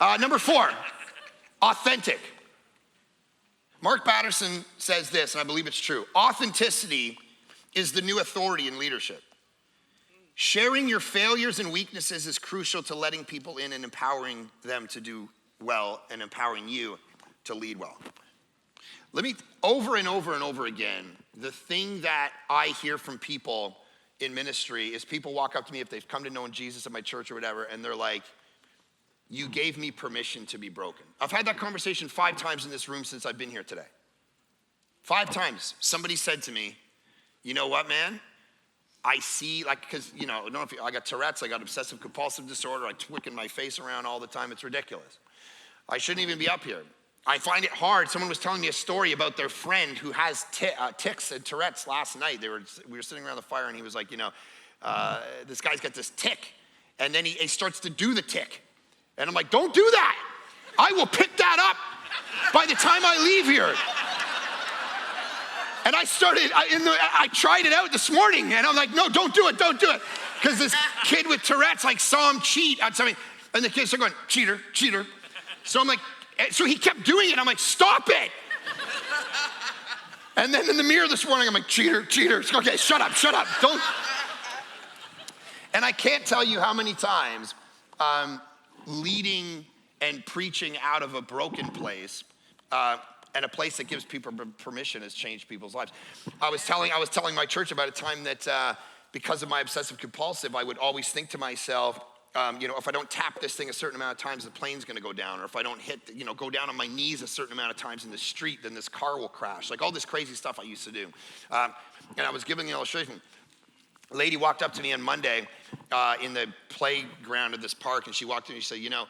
Number 4, authentic. Mark Batterson says this, and I believe it's true. Authenticity is the new authority in leadership. Sharing your failures and weaknesses is crucial to letting people in and empowering them to do well and empowering you to lead well. Let me, over and over and over again, the thing that I hear from people in ministry is people walk up to me if they've come to know Jesus at my church or whatever, and they're like, you gave me permission to be broken. I've had that conversation 5 times in this room since I've been here today. 5 times, somebody said to me, you know what, man? I see, like, because, you know, I don't know if I got Tourette's, I got obsessive compulsive disorder, I twicking my face around all the time, it's ridiculous. I shouldn't even be up here. I find it hard. Someone was telling me a story about their friend who has tics and Tourette's last night. We were sitting around the fire and he was like, you know, this guy's got this tic. And then he starts to do the tic. And I'm like, don't do that. I will pick that up by the time I leave here. And I tried it out this morning and I'm like, no, don't do it. Because this kid with Tourette's like saw him cheat on something. And the kids are going, cheater, cheater. So I'm like, so he kept doing it. I'm like, stop it. And then in the mirror this morning, I'm like, cheater, cheater. Okay, shut up, don't. And I can't tell you how many times leading and preaching out of a broken place and a place that gives people permission has changed people's lives. I was telling my church about a time that because of my obsessive compulsive, I would always think to myself, you know, if I don't tap this thing a certain amount of times, the plane's gonna go down. Or if I don't go down on my knees a certain amount of times in the street, then this car will crash. Like all this crazy stuff I used to do. And I was giving an illustration. A lady walked up to me on Monday in the playground of this park, and she walked to me and she said, you know,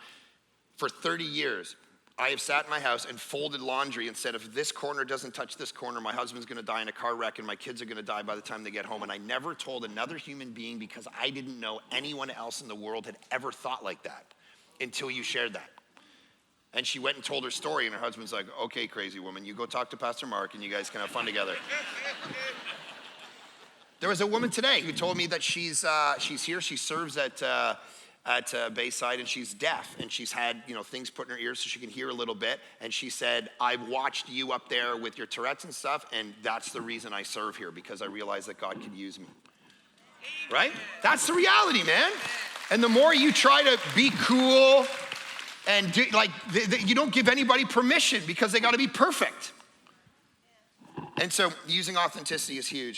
for 30 years, I have sat in my house and folded laundry and said, if this corner doesn't touch this corner, my husband's gonna die in a car wreck and my kids are gonna die by the time they get home. And I never told another human being because I didn't know anyone else in the world had ever thought like that until you shared that. And she went and told her story and her husband's like, okay, crazy woman, you go talk to Pastor Mark and you guys can have fun together. There was a woman today who told me that she's here, she serves at Bayside, and she's deaf, and she's had things put in her ears so she can hear a little bit. And she said, I've watched you up there with your Tourette's and stuff, and that's the reason I serve here, because I realize that God could use me. Right? That's the reality, man. And the more you try to be cool and do, you don't give anybody permission because they got to be perfect. And so using authenticity is huge.